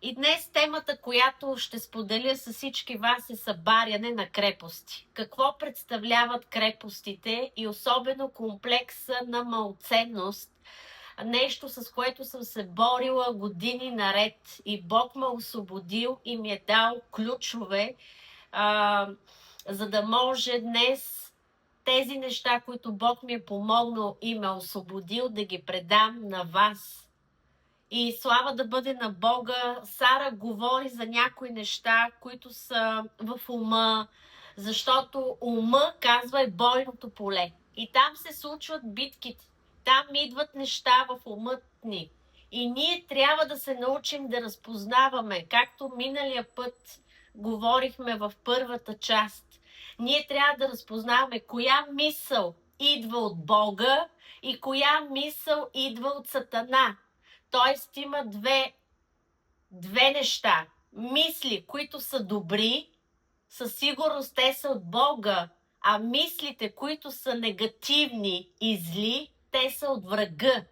И днес темата, която ще споделя с всички вас, е събаряне на крепости. Какво представляват крепостите и особено комплекса на малценност, нещо с което съм се борила години наред и Бог ме освободил и ми е дал ключове, за да може днес тези неща, които Бог ми е помогнал и ме освободил, да ги предам на вас. И слава да бъде на Бога, Сара говори за някои неща, които са в ума, защото ума, казва, е бойното поле. И там се случват битките. Там идват неща в умът ни. И ние трябва да се научим да разпознаваме, както миналия път говорихме в първата част. Ние трябва да разпознаваме коя мисъл идва от Бога и коя мисъл идва от Сатана. Тоест има две неща. Мисли, които са добри, със сигурност те са от Бога, а мислите, които са негативни и зли, те са от врага.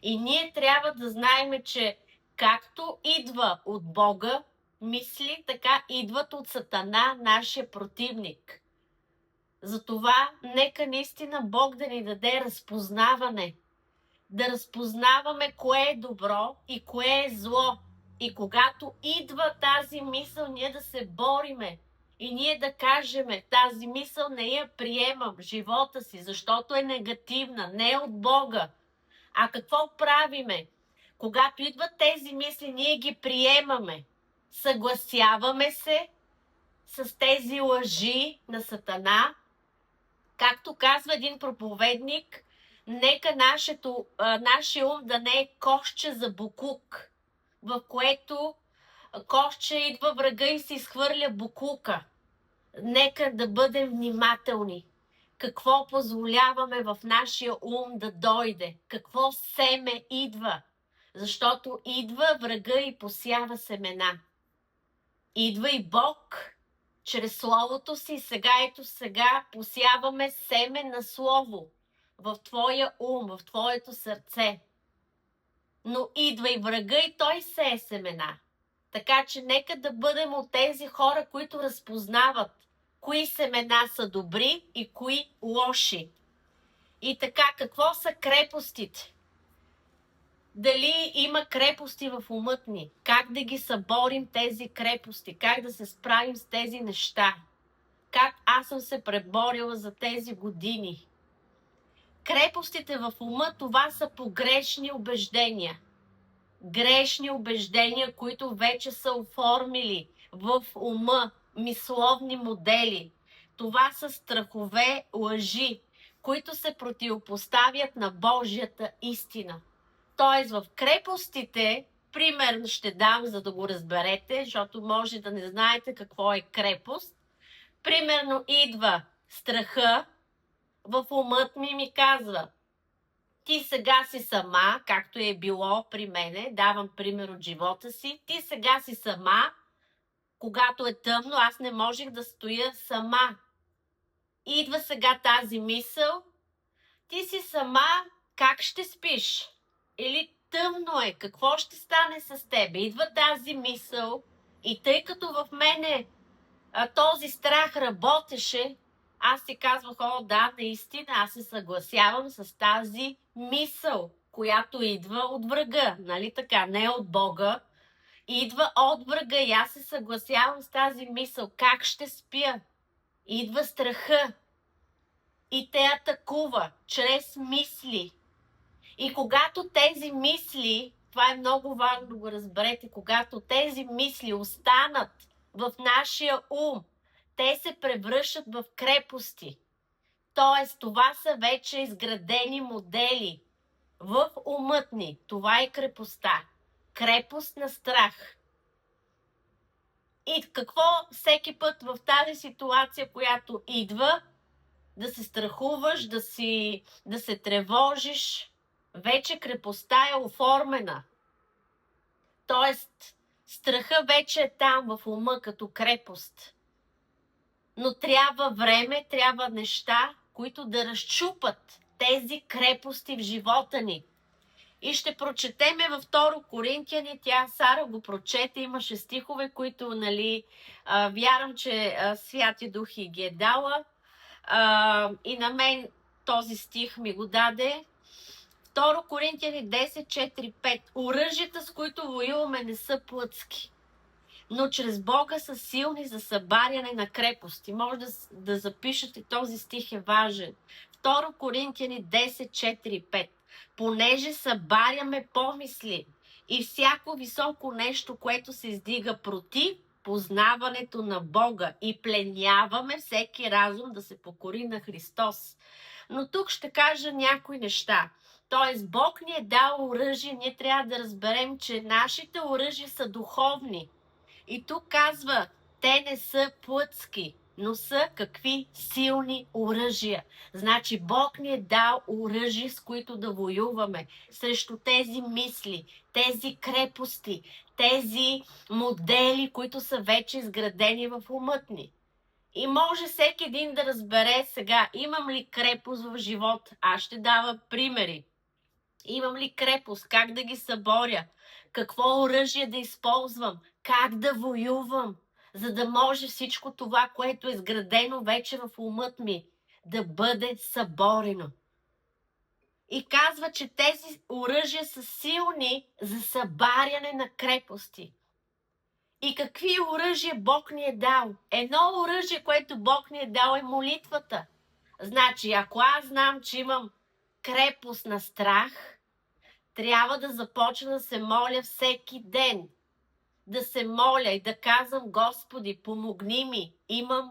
И ние трябва да знаем, че както идва от Бога мисли, така идват от Сатана, нашия противник. Затова нека наистина Бог да ни даде разпознаване. Да разпознаваме кое е добро и кое е зло. И когато идва тази мисъл, ние да се бориме. И ние да кажеме, тази мисъл не я приемам в живота си, защото е негативна, не е от Бога. А какво правиме? Когато идват тези мисли, ние ги приемаме. Съгласяваме се с тези лъжи на Сатана. Както казва един проповедник, нека нашия ум да не е кошче за букук, в което кошче идва врага и се изхвърля букука. Нека да бъдем внимателни. Какво позволяваме в нашия ум да дойде? Какво семе идва? Защото идва врага и посява семена. Идва и Бог чрез Словото си. Сега посяваме семе на Слово в твоя ум, в твоето сърце. Но идва и врага и той сее семена. Така че нека да бъдем от тези хора, които разпознават кои семена са добри и кои лоши. И така, какво са крепостите? Дали има крепости в умът ни? Как да ги съборим тези крепости? Как да се справим с тези неща? Как аз съм се преборила за тези години? Крепостите в ума, това са погрешни убеждения. Грешни убеждения, които вече са оформили в ума мисловни модели. Това са страхове, лъжи, които се противопоставят на Божията истина. Тоест в крепостите, примерно ще дам, за да го разберете, защото може да не знаете какво е крепост. Примерно идва страха, в умът ми казва: ти сега си сама, както е било при мене, давам пример от живота си, ти сега си сама, когато е тъмно, аз не можех да стоя сама. Идва сега тази мисъл: ти си сама, как ще спиш? Или тъмно е, какво ще стане с тебе? Идва тази мисъл и тъй като в мене този страх работеше, аз си казвах: о, да, наистина, аз се съгласявам с тази мисъл, която идва от врага, нали така, не от Бога, идва от врага и аз се съгласявам с тази мисъл. Как ще спя? Идва страха и те атакува чрез мисли. И когато тези мисли, това е много важно да го разберете, когато тези мисли останат в нашия ум, те се превръщат в крепости. Тоест, това са вече изградени модели в умът ни. Това е крепостта. Крепост на страх. И какво всеки път в тази ситуация, която идва, да се страхуваш, да се тревожиш, вече крепостта е оформена. Тоест, страха вече е там в ума като крепост. Но трябва време, трябва неща, които да разчупат тези крепости в живота ни. И ще прочетеме във 2 Коринтияни, Сара го прочете, имаше стихове, които, нали, вярвам, че Святи Дух и ги е дала. И на мен този стих ми го даде. 2 Коринтияни 10, 4, 5. Оръжията, с които воюваме, не са плътски, но чрез Бога са силни за събаряне на крепости. Може да запишете, този стих е важен. 2 Коринтияни 10, 4, 5. Понеже събаряме помисли и всяко високо нещо, което се издига против познаването на Бога, и пленяваме всеки разум да се покори на Христос. Но тук ще кажа някои неща. Тоест, Бог ни е дал оръжие, ние трябва да разберем, че нашите оръжия са духовни. И тук казва, те не са плътски, но са какви силни оръжия. Значи Бог ни е дал оръжие, с които да воюваме срещу тези мисли, тези крепости, тези модели, които са вече изградени в умът ни. И може всеки един да разбере сега, имам ли крепост в живота. Аз ще дава примери. Имам ли крепост? Как да ги съборя? Какво оръжие да използвам? Как да воювам? За да може всичко това, което е изградено вече в умът ми, да бъде съборено. И казва, че тези оръжия са силни за събаряне на крепости. И какви оръжия Бог ни е дал? Едно оръжие, което Бог ни е дал, е молитвата. Значи, ако аз знам, че имам крепост на страх, трябва да започна да се моля всеки ден. Да се моля и да казвам, Господи, помогни ми. Имам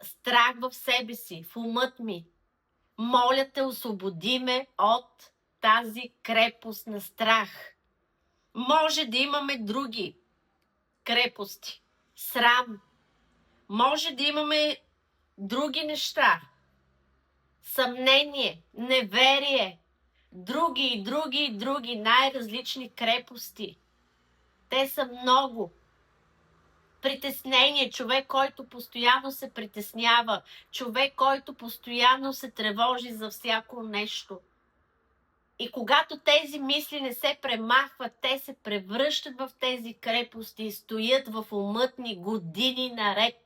страх в себе си, в умът ми. Моля те, освободи ме от тази крепост на страх. Може да имаме други крепости. Срам. Може да имаме други неща. Съмнение, неверие, други най-различни крепости. Те са много. Притеснение, човек, който постоянно се притеснява, човек, който постоянно се тревожи за всяко нещо. И когато тези мисли не се премахват, те се превръщат в тези крепости и стоят в умът ни години наред.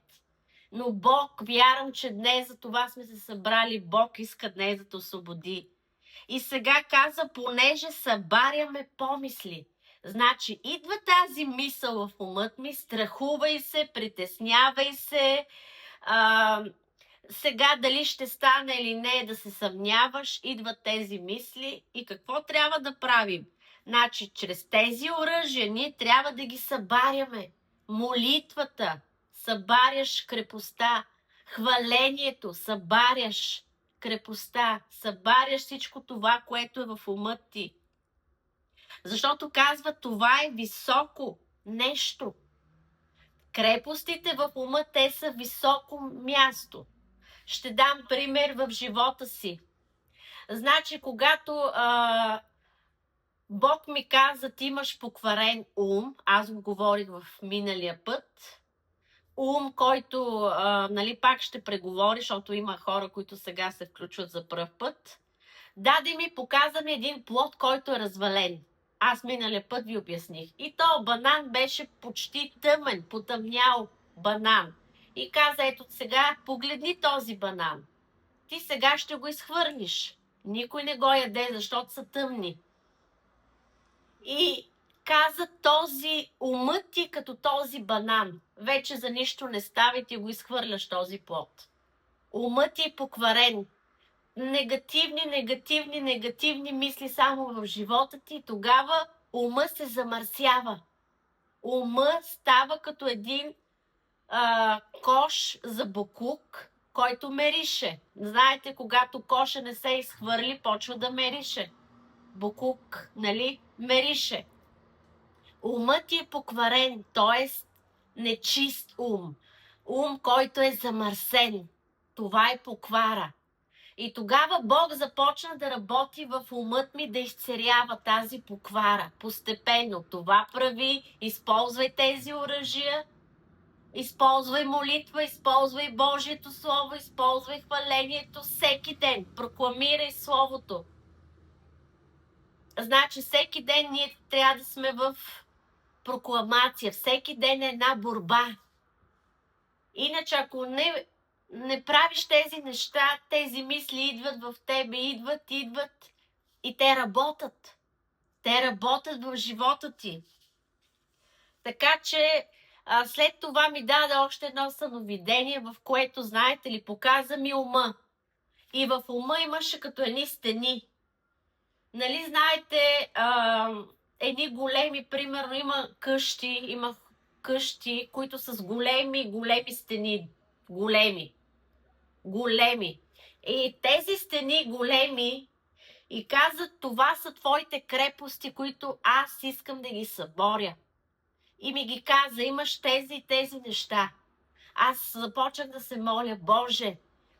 Но Бог, вярвам, че днес за това сме се събрали, Бог иска днес да те освободи. И сега каза, понеже събаряме помисли. Значи, идва тази мисъл в умът ми, страхувай се, притеснявай се, сега дали ще стане или не да се съмняваш, идват тези мисли и какво трябва да правим? Значи, чрез тези оръжия ние трябва да ги събаряме. Молитвата, събаряш крепостта, хвалението, събаряш крепостта, събаряш всичко това, което е в умът ти. Защото казва, това е високо нещо. Крепостите в ума, те са високо място. Ще дам пример в живота си. Значи, когато Бог ми каза, ти имаш покварен ум, аз го говорих в миналия път, ум, който нали, пак ще преговори, защото има хора, които сега се включват за пръв път. Даде ми, показа ми един плод, който е развален. Аз миналия път ви обясних. И то банан беше почти тъмен, потъмнял банан. И каза, ето сега погледни този банан. Ти сега ще го изхвърлиш. Никой не го яде, защото са тъмни. И каза, този умът ти като този банан. Вече за нищо не става и ти го изхвърляш този плод. Умът ти е покварен. Негативни мисли само в живота ти. Тогава ума се замърсява. Ума става като един кош за боклук, който мерише. Знаете, когато коша не се изхвърли, почва да мерише. Боклук, нали? Мерише. Умът ти е покварен, т.е. нечист ум. Ум, който е замърсен. Това е поквара. И тогава Бог започна да работи в умът ми, да изцерява тази поквара. Постепенно това прави, използвай тези оръжия, използвай молитва, използвай Божието Слово, използвай хвалението всеки ден. Прокламирай Словото. Значи всеки ден ние трябва да сме в прокламация, всеки ден е една борба. Иначе ако не правиш тези неща, тези мисли идват в тебе, идват и те работят. Те работят в живота ти. Така че след това ми даде още едно съновидение, в което, знаете ли, показа ми ума. И в ума имаше като едни стени. Нали знаете, едни големи, примерно има къщи, които с големи стени. Големи. И тези стени големи и казват, това са твоите крепости, които аз искам да ги съборя. И ми ги каза, имаш тези неща. Аз започнах да се моля, Боже,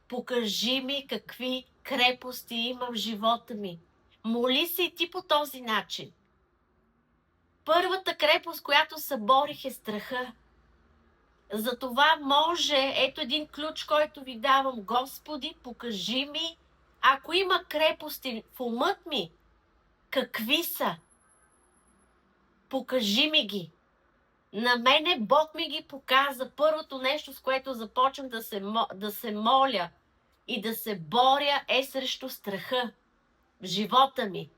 покажи ми какви крепости има в живота ми. Моли се и ти по този начин. Първата крепост, която съборих, е страха. Затова може, ето един ключ, който ви давам, Господи, покажи ми, ако има крепости в умът ми, какви са? Покажи ми ги. На мене Бог ми ги показа. Първото нещо, с което започвам да се моля и да се боря, е срещу страха в живота ми.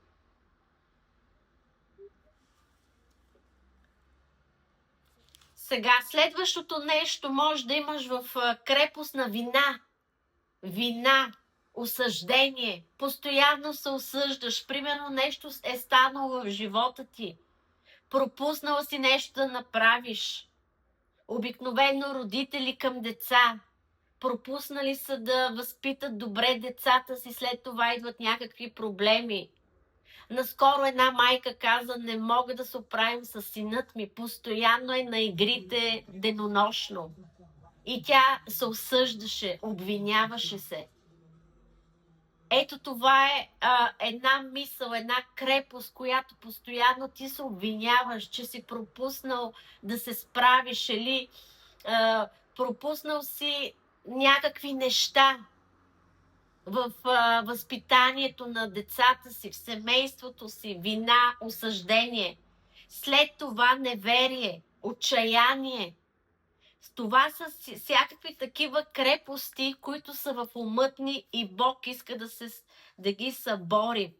Сега, следващото нещо може да имаш в крепост на вина, осъждение. Постоянно се осъждаш. Примерно нещо е станало в живота ти. Пропуснала си нещо да направиш. Обикновено родители към деца. Пропуснали са да възпитат добре децата си, след това идват някакви проблеми. Наскоро една майка каза, не мога да се оправим с синът ми, постоянно е на игрите денонощно. И тя се осъждаше, обвиняваше се. Ето това е една мисъл, една крепост, която постоянно ти се обвиняваш, че си пропуснал да се справиш или пропуснал си някакви неща в възпитанието на децата си, в семейството си, вина, осъждение. След това неверие, отчаяние. Това са всякакви такива крепости, които са в умът ни и Бог иска да ги събори.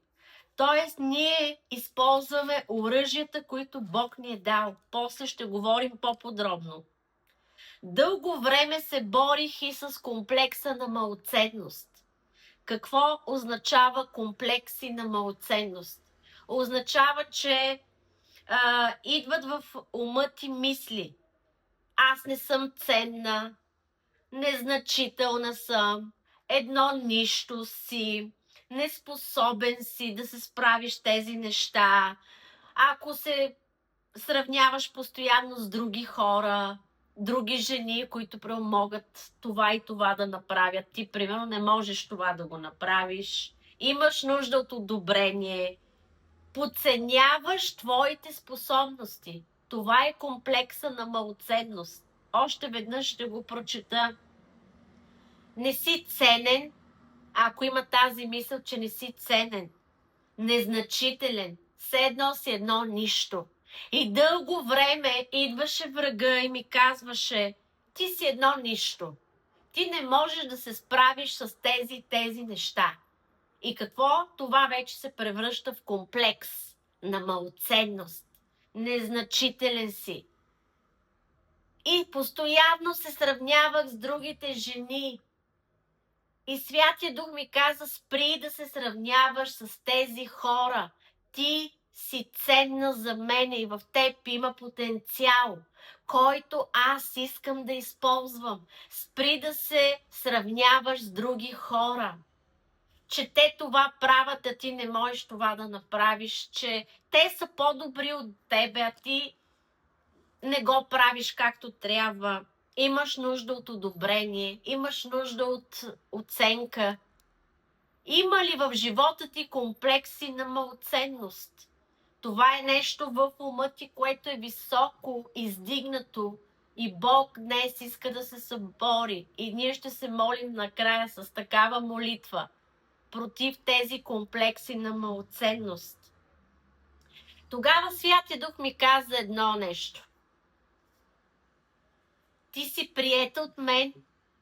Тоест, ние използваме оръжията, които Бог ни е дал. После ще говорим по-подробно. Дълго време се борих и с комплекса на малоценност. Какво означава комплекси на малоценност? Означава, че идват в ума ти мисли. Аз не съм ценна, незначителна съм, едно нищо си, неспособен си да се справиш тези неща. Ако се сравняваш постоянно с други хора, други жени, които могат това и това да направят, ти примерно не можеш това да го направиш, имаш нужда от одобрение, подценяваш твоите способности. Това е комплекса на малоценност. Още веднъж ще го прочета. Не си ценен, ако има тази мисъл, че не си ценен, незначителен, все едно си едно нищо. И дълго време идваше врага и ми казваше, ти си едно нищо. Ти не можеш да се справиш с тези неща. И какво? Това вече се превръща в комплекс на малоценност. Незначителен си. И постоянно се сравнявах с другите жени. И Святия Дух ми каза, спри да се сравняваш с тези хора. Ти си ценна за мене и в теб има потенциал, който аз искам да използвам. Спри да се сравняваш с други хора. Че те това правят, а ти не можеш това да направиш, че те са по-добри от тебе, а ти не го правиш както трябва. Имаш нужда от одобрение, имаш нужда от оценка. Има ли в живота ти комплекси на малоценност? Това е нещо в ума ти, което е високо издигнато и Бог днес иска да се събори. И ние ще се молим накрая с такава молитва против тези комплекси на малоценност. Тогава Святия Дух ми каза едно нещо. Ти си приета от мен,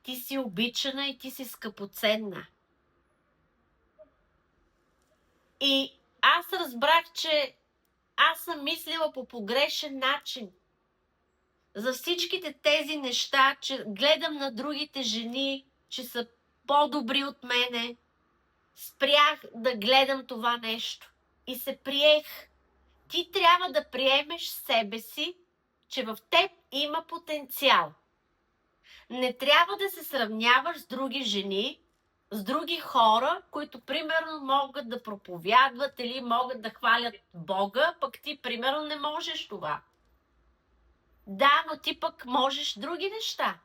ти си обичана и ти си скъпоценна. И аз разбрах, че аз съм мислила по погрешен начин. За всичките тези неща, че гледам на другите жени, че са по-добри от мене, спрях да гледам това нещо. И се приех. Ти трябва да приемеш себе си, че в теб има потенциал. Не трябва да се сравняваш с други жени, с други хора, които примерно могат да проповядват или могат да хвалят Бога, пък ти примерно не можеш това. Да, но ти пък можеш други неща.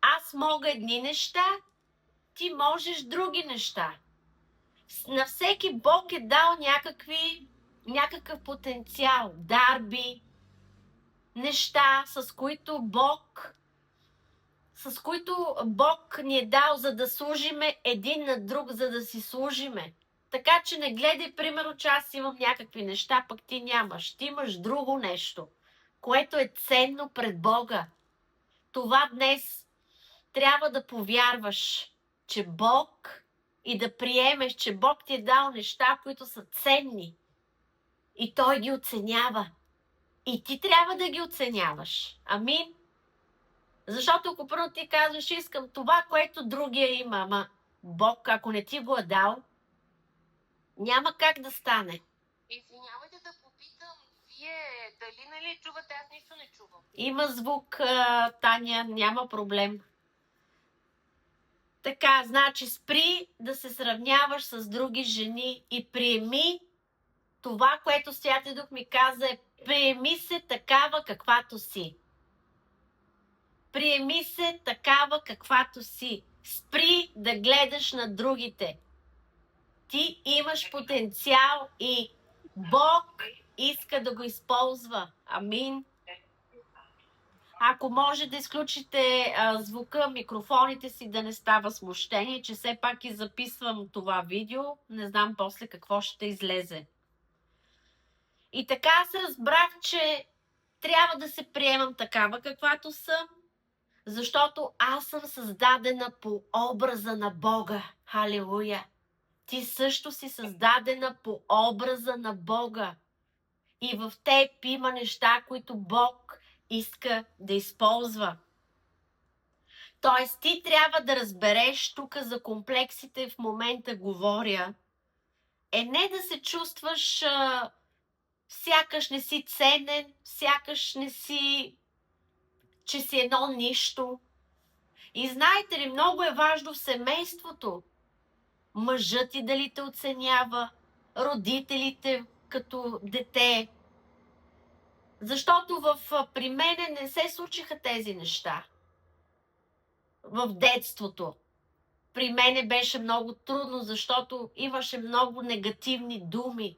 Аз мога едни неща, ти можеш други неща. На всеки Бог е дал някакъв потенциал, дарби, неща, с които Бог ни е дал, за да служиме един на друг, за да си служиме. Така че не гледай, примерно, че аз имам някакви неща, пък ти нямаш. Ти имаш друго нещо, което е ценно пред Бога. Това днес трябва да повярваш, че Бог и да приемеш, че Бог ти е дал неща, които са ценни. И Той ги оценява. И ти трябва да ги оценяваш. Амин. Защото ако първо ти казваш, искам това, което другия има, ама Бог, ако не ти го е дал, няма как да стане. Извинявайте да попитам, вие дали чувате? Аз нищо не чувам. Има звук, Таня, няма проблем. Така, значи спри да се сравняваш с други жени и приеми това, което Святия Дух ми каза, е приеми се такава, каквато си. Приеми се такава, каквато си. Спри да гледаш на другите. Ти имаш потенциал и Бог иска да го използва. Амин. Ако може да изключите звука, микрофоните си, да не става смущение, че все пак и записвам това видео. Не знам после какво ще излезе. И така аз разбрах, че трябва да се приемам такава, каквато съм, защото аз съм създадена по образа на Бога. Халелуя! Ти също си създадена по образа на Бога. И в теб има неща, които Бог иска да използва. Тоест ти трябва да разбереш, тук за комплексите в момента говоря, е не да се чувстваш сякаш не си ценен, сякаш не си, че си едно нищо. И знаете ли, много е важно в семейството мъжът ти дали те оценява, родителите като дете. Защото при мене не се случиха тези неща. В детството. При мене беше много трудно, защото имаше много негативни думи,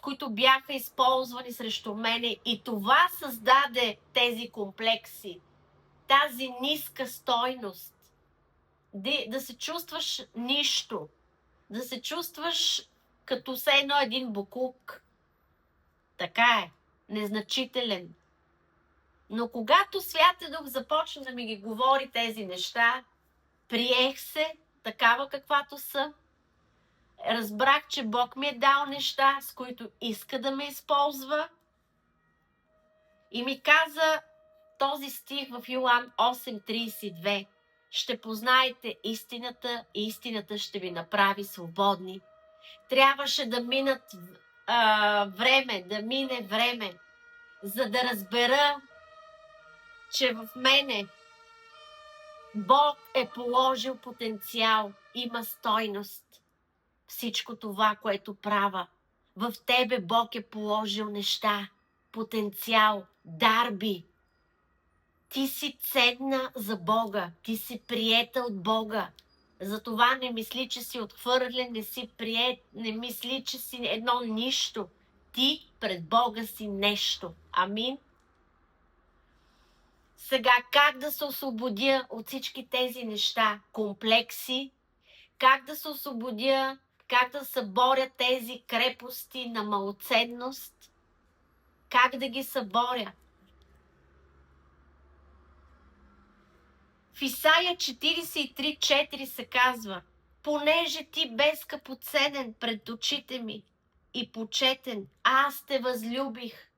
които бяха използвани срещу мене. И това създаде тези комплекси, тази ниска стойност. Да се чувстваш нищо, да се чувстваш като все едно един боклук. Така е, незначителен. Но когато Святия Дух започна да ми ги говори тези неща, приех се такава каквато съм. Разбрах, че Бог ми е дал неща, с които иска да ме използва. И ми каза този стих в Йоан 8:32. Ще познаете истината и истината ще ви направи свободни. Трябваше да мине време, за да разбера, че в мене Бог е положил потенциал, има стойност. Всичко това, което правя. В тебе Бог е положил неща, потенциал, дарби. Ти си ценна за Бога, ти си приета от Бога. Затова не мисли, че си отхвърлен, не си приет, не мисли, че си едно нищо. Ти пред Бога си нещо. Амин. Сега как да се освободя от всички тези неща, комплекси, как да се освободя, как да съборя тези крепости на малоценност, как да ги съборя. В Исаия 43:4 се казва: понеже ти бе скъпоценен пред очите ми и почетен, аз те възлюбих.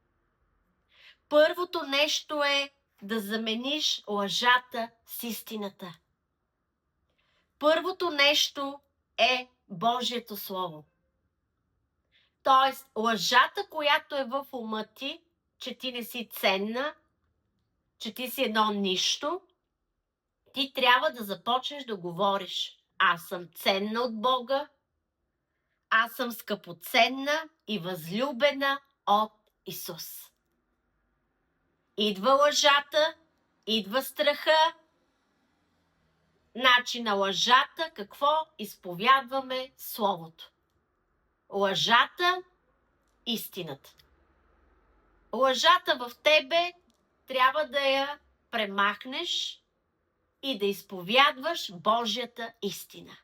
Първото нещо е да замениш лъжата с истината. Първото нещо е Божието Слово. Тоест, лъжата, която е в ума ти, че ти не си ценна, че ти си едно нищо, ти трябва да започнеш да говориш: аз съм ценна от Бога, аз съм скъпоценна и възлюбена от Исус. Идва лъжата, идва страха. Значи на лъжата какво изповядваме? Словото. Лъжата, истината. Лъжата в тебе трябва да я премахнеш и да изповядваш Божията истина.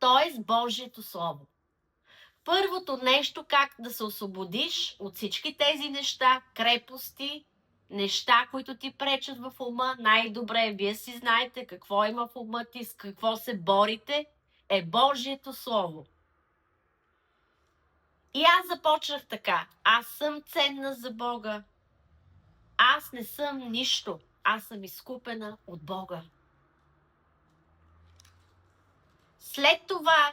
Т.е. Божието Слово. Първото нещо, как да се освободиш от всички тези неща, крепости, неща, които ти пречат в ума, най-добре вие си знаете какво има в ума ти, с какво се борите, е Божието Слово. И аз започнах така: аз съм ценна за Бога, аз не съм нищо, аз съм изкупена от Бога. След това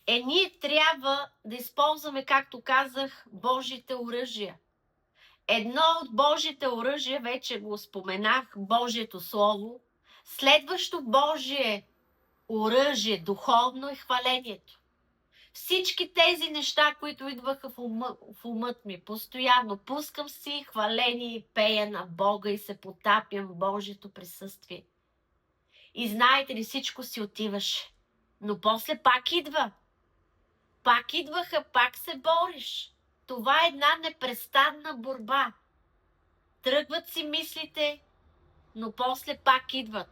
ние трябва да използваме, както казах, Божите оръжия. Едно от Божите оръжия, вече го споменах, Божието Слово. Следващо Божие оръжие, духовно, е хвалението. Всички тези неща, които идваха в умът ми, постоянно пускам си хваление и пея на Бога и се потапям в Божието присъствие. И знаете ли, всичко си отиваше. Но после пак идва. Пак идваха, пак се бориш. Това е една непрестанна борба. Тръгват си мислите, но после пак идват.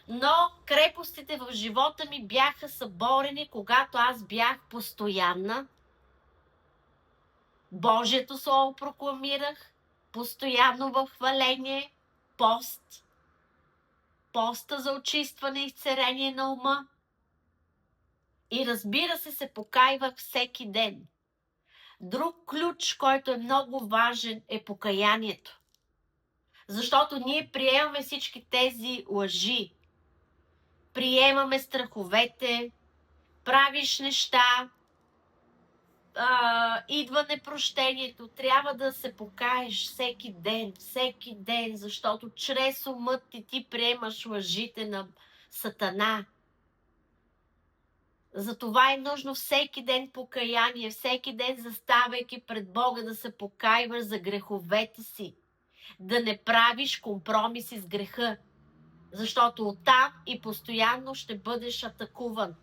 Но крепостите в живота ми бяха съборени, когато аз бях постоянна. Божието Слово прокламирах, постоянно в хваление, пост, поста за очистване и изцеление на ума. И разбира се покайвах всеки ден. Друг ключ, който е много важен, е покаянието. Защото ние приемаме всички тези лъжи. Приемаме страховете, правиш неща, идва непрощението. Трябва да се покаеш всеки ден, защото чрез умът ти приемаш лъжите на Сатана. Затова е нужно всеки ден покаяние, всеки ден заставайки пред Бога да се покайваш за греховете си. Да не правиш компромиси с греха, защото оттам и постоянно ще бъдеш атакуван.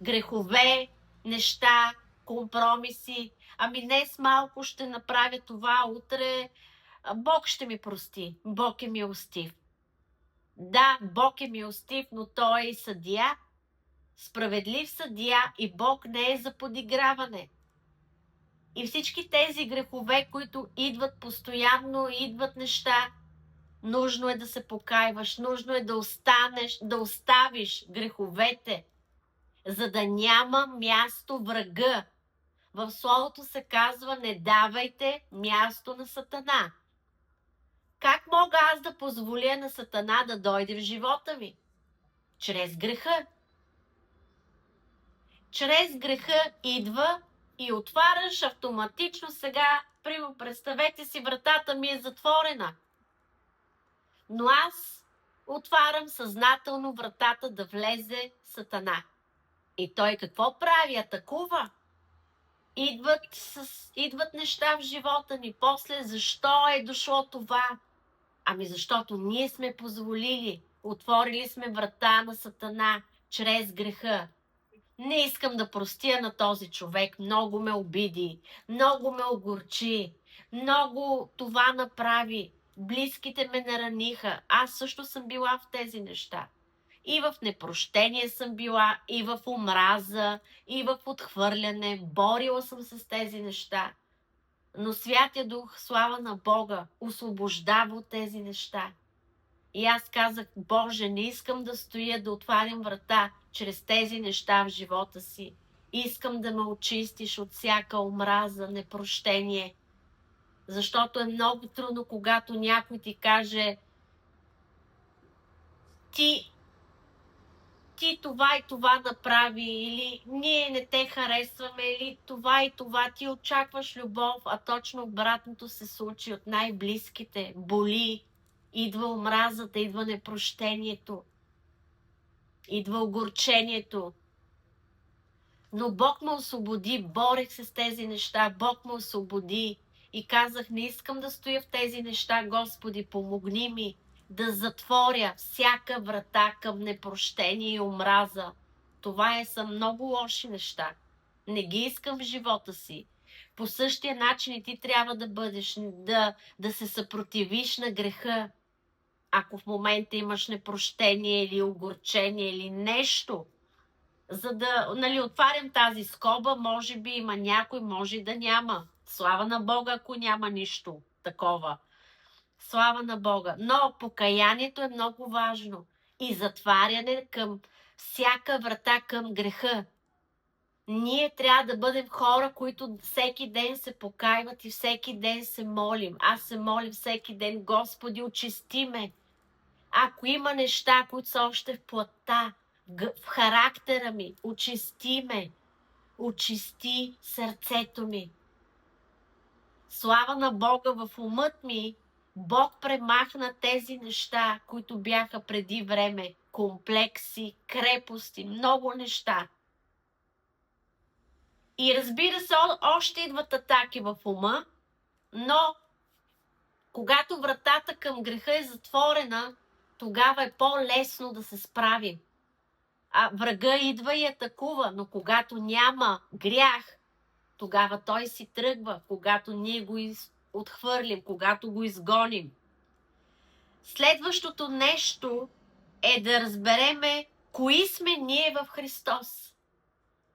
Грехове, неща, компромиси. Ами днес малко ще направя това, утре Бог ще ми прости. Бог е милостив. Да, Бог е милостив, но Той е и съдия. Справедлив съдия и Бог не е за подиграване. И всички тези грехове, които идват постоянно, идват неща, нужно е да се покайваш, нужно е да оставиш греховете, за да няма място врага. В Словото се казва: не давайте място на Сатана. Как мога аз да позволя на Сатана да дойде в живота ми? Чрез греха. Чрез греха идва и отваряш автоматично сега. Примерно, представете си, вратата ми е затворена. Но аз отварям съзнателно вратата да влезе Сатана. И той какво прави? Атакува. Идват неща в живота ни. После защо е дошло това? Ами защото ние сме позволили. Отворили сме врата на Сатана чрез греха. Не искам да простя на този човек. Много ме обиди. Много ме огорчи. Много това направи. Близките ме нараниха. Аз също съм била в тези неща. И в непрощение съм била, и в омраза, и в отхвърляне. Борила съм се с тези неща. Но Святия Дух, слава на Бога, освобождава от тези неща. И аз казах: Боже, не искам да стоя, да отварям врата чрез тези неща в живота си. Искам да ме очистиш от всяка омраза, непрощение. Защото е много трудно, когато някой ти каже: ти това и това направи, или ние не те харесваме, или това и това, ти очакваш любов, а точно обратното се случи от най-близките. Боли, идва омразата, идва непрощението, идва огорчението. Но Бог ме освободи, борех се с тези неща, Бог ме освободи и казах: не искам да стоя в тези неща, Господи, помогни ми да затворя всяка врата към непрощение и омраза. Това са много лоши неща. Не ги искам в живота си. По същия начин и ти трябва да бъдеш, да се съпротивиш на греха. Ако в момента имаш непрощение или огорчение или нещо, за да, отварям тази скоба, може би има някой, може да няма. Слава на Бога, ако няма нищо такова. Слава на Бога. Но покаянието е много важно. И затваряне към всяка врата към греха. Ние трябва да бъдем хора, които всеки ден се покайват и всеки ден се молим. Аз се моля всеки ден: Господи, очисти ме. Ако има неща, които са още в плътта, в характера ми, очисти ме. Очисти сърцето ми. Слава на Бога, в умът ми Бог премахна тези неща, които бяха преди време. Комплекси, крепости, много неща. И разбира се, още идват атаки в ума, но когато вратата към греха е затворена, тогава е по-лесно да се справим. А врага идва и атакува, но когато няма грях, тогава той си тръгва, когато ние го отхвърлим, когато го изгоним. Следващото нещо е да разбереме кои сме ние в Христос.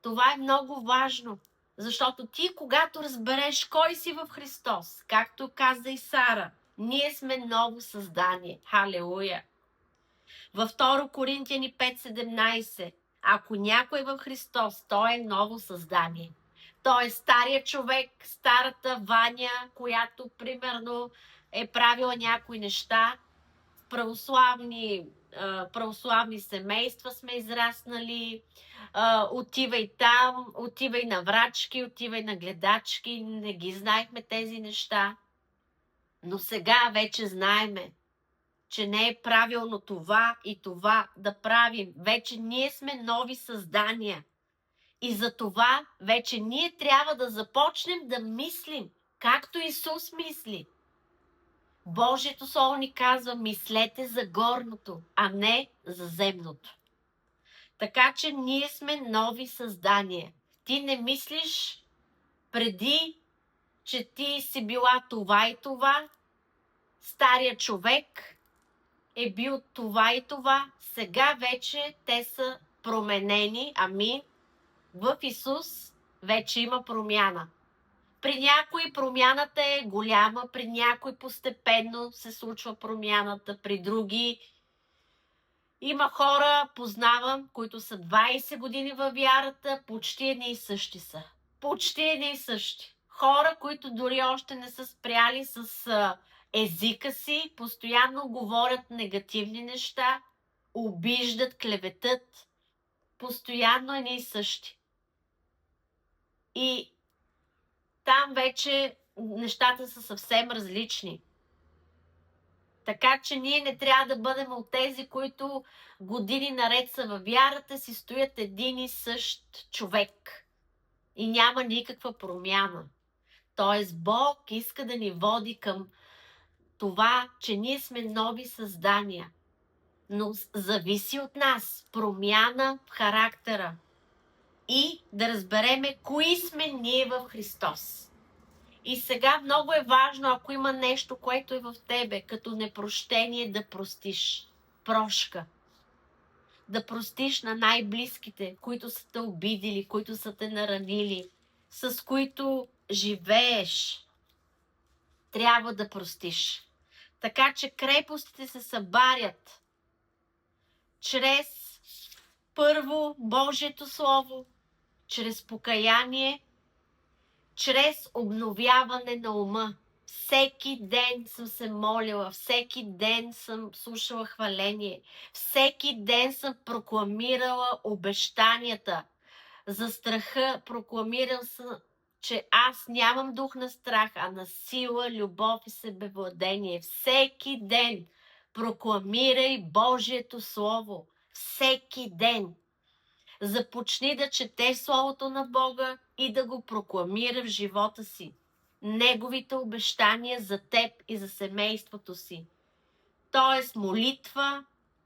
Това е много важно, защото ти, когато разбереш кой си в Христос, както каза и Сара, ние сме ново създание. Халелуя! Във 2 Коринтияни 5:17, ако някой е в Христос, той е ново създание. Той е стария човек, старата Ваня, която примерно е правила някои неща. В православни семейства сме израснали. Отивай там, отивай на врачки, отивай на гледачки. Не ги знаехме тези неща. Но сега вече знаеме, че не е правилно това и това да правим. Вече ние сме нови създания. И за това вече ние трябва да започнем да мислим, както Исус мисли. Божието Слово ни казва: мислете за горното, а не за земното. Така че ние сме нови създания. Ти не мислиш преди, че ти си била това и това. Стария човек е бил това и това. Сега вече те са променени. Амин. В Исус вече има промяна. При някои промяната е голяма, при някои постепенно се случва промяната, при други има хора, познавам, които са 20 години във вярата, почти едни и същи са. Почти едни и същи. Хора, които дори още не са спряли с езика си, постоянно говорят негативни неща, обиждат, клеветат, постоянно едни и същи. И там вече нещата са съвсем различни. Така че ние не трябва да бъдем от тези, които години наред са във вярата си, стоят един и същ човек. И няма никаква промяна. Тоест Бог иска да ни води към това, че ние сме нови създания. Но зависи от нас промяна в характера. И да разбереме кои сме ние в Христос. И сега много е важно, ако има нещо, което е в тебе, като непрощение, да простиш. Прошка. да простиш на най-близките, които са те обидили, които са те наранили, с които живееш. Трябва да простиш. Така че крепостите се събарят чрез първо Божието Слово, чрез покаяние, чрез обновяване на ума. Всеки ден съм се молила, всеки ден съм слушала хваление, всеки ден съм прокламирала обещанията. За страха прокламирал съм, че аз нямам дух на страх, а на сила, любов и себевладение. Всеки ден прокламирай Божието Слово. Всеки ден. Започни да четеш Словото на Бога и да го прокламира в живота си. Неговите обещания за теб и за семейството си. Тоест молитва,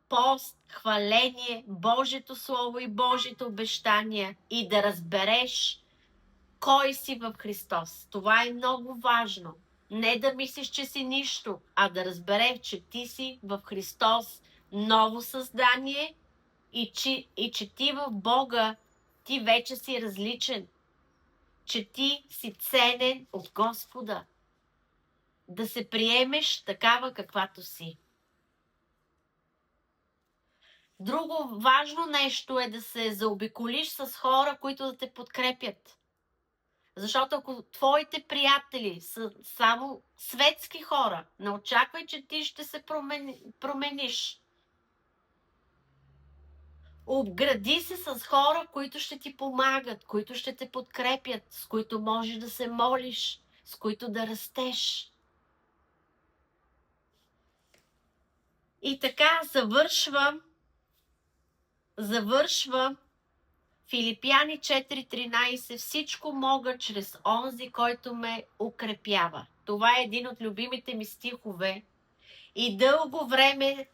пост, хваление, Божието Слово и Божите обещания и да разбереш кой си в Христос. Това е много важно. Не да мислиш, че си нищо, а да разбереш, че ти си в Христос ново създание и че ти в Бога ти вече си различен. Че ти си ценен от Господа. Да се приемеш такава каквато си. Друго важно нещо е да се заобиколиш с хора, които да те подкрепят. Защото ако твоите приятели са само светски хора, не очаквай, че ти ще се промениш. Обгради се с хора, които ще ти помагат, които ще те подкрепят, с които можеш да се молиш, с които да растеш. И така завършва Филипяни 4.13. Всичко мога чрез онзи, който ме укрепява. Това е един от любимите ми стихове. И дълго време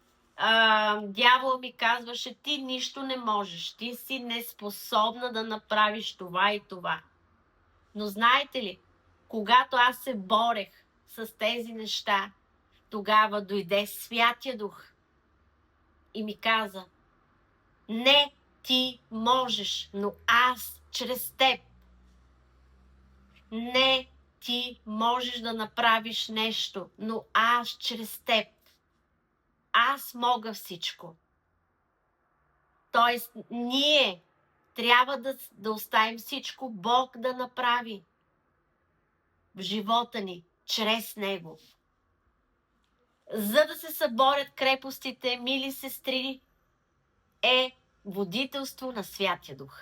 дявол ми казваше, ти нищо не можеш, ти си неспособна да направиш това и това. Но знаете ли, когато аз се борех с тези неща, тогава дойде Святия Дух и ми каза, не ти можеш, но аз чрез теб. Не ти можеш да направиш нещо, но аз чрез теб. Аз мога всичко. Тоест, ние трябва да оставим всичко Бог да направи в живота ни, чрез Него. За да се съборят крепостите, мили сестри, е водителство на Святия Дух.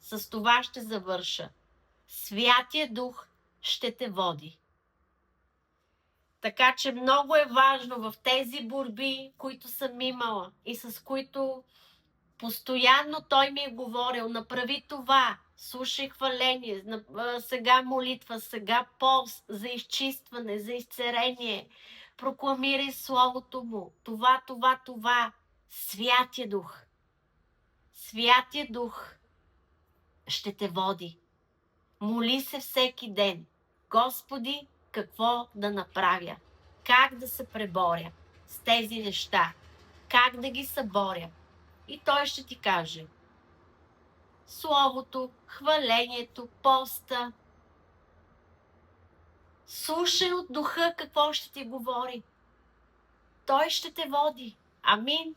С това ще завърша. Святия Дух ще те води. Така че много е важно в тези борби, които съм имала и с които постоянно той ми е говорил, направи това, слушай хваление, сега молитва, сега пост за изчистване, за изцерение, прокламирай Словото му, това. Святия Дух. Святия Дух ще те води. Моли се всеки ден. Господи, какво да направя? Как да се преборя с тези неща? Как да ги съборя? И той ще ти каже. Словото, хвалението, поста. Слушай от Духа какво ще ти говори. Той ще те води. Амин.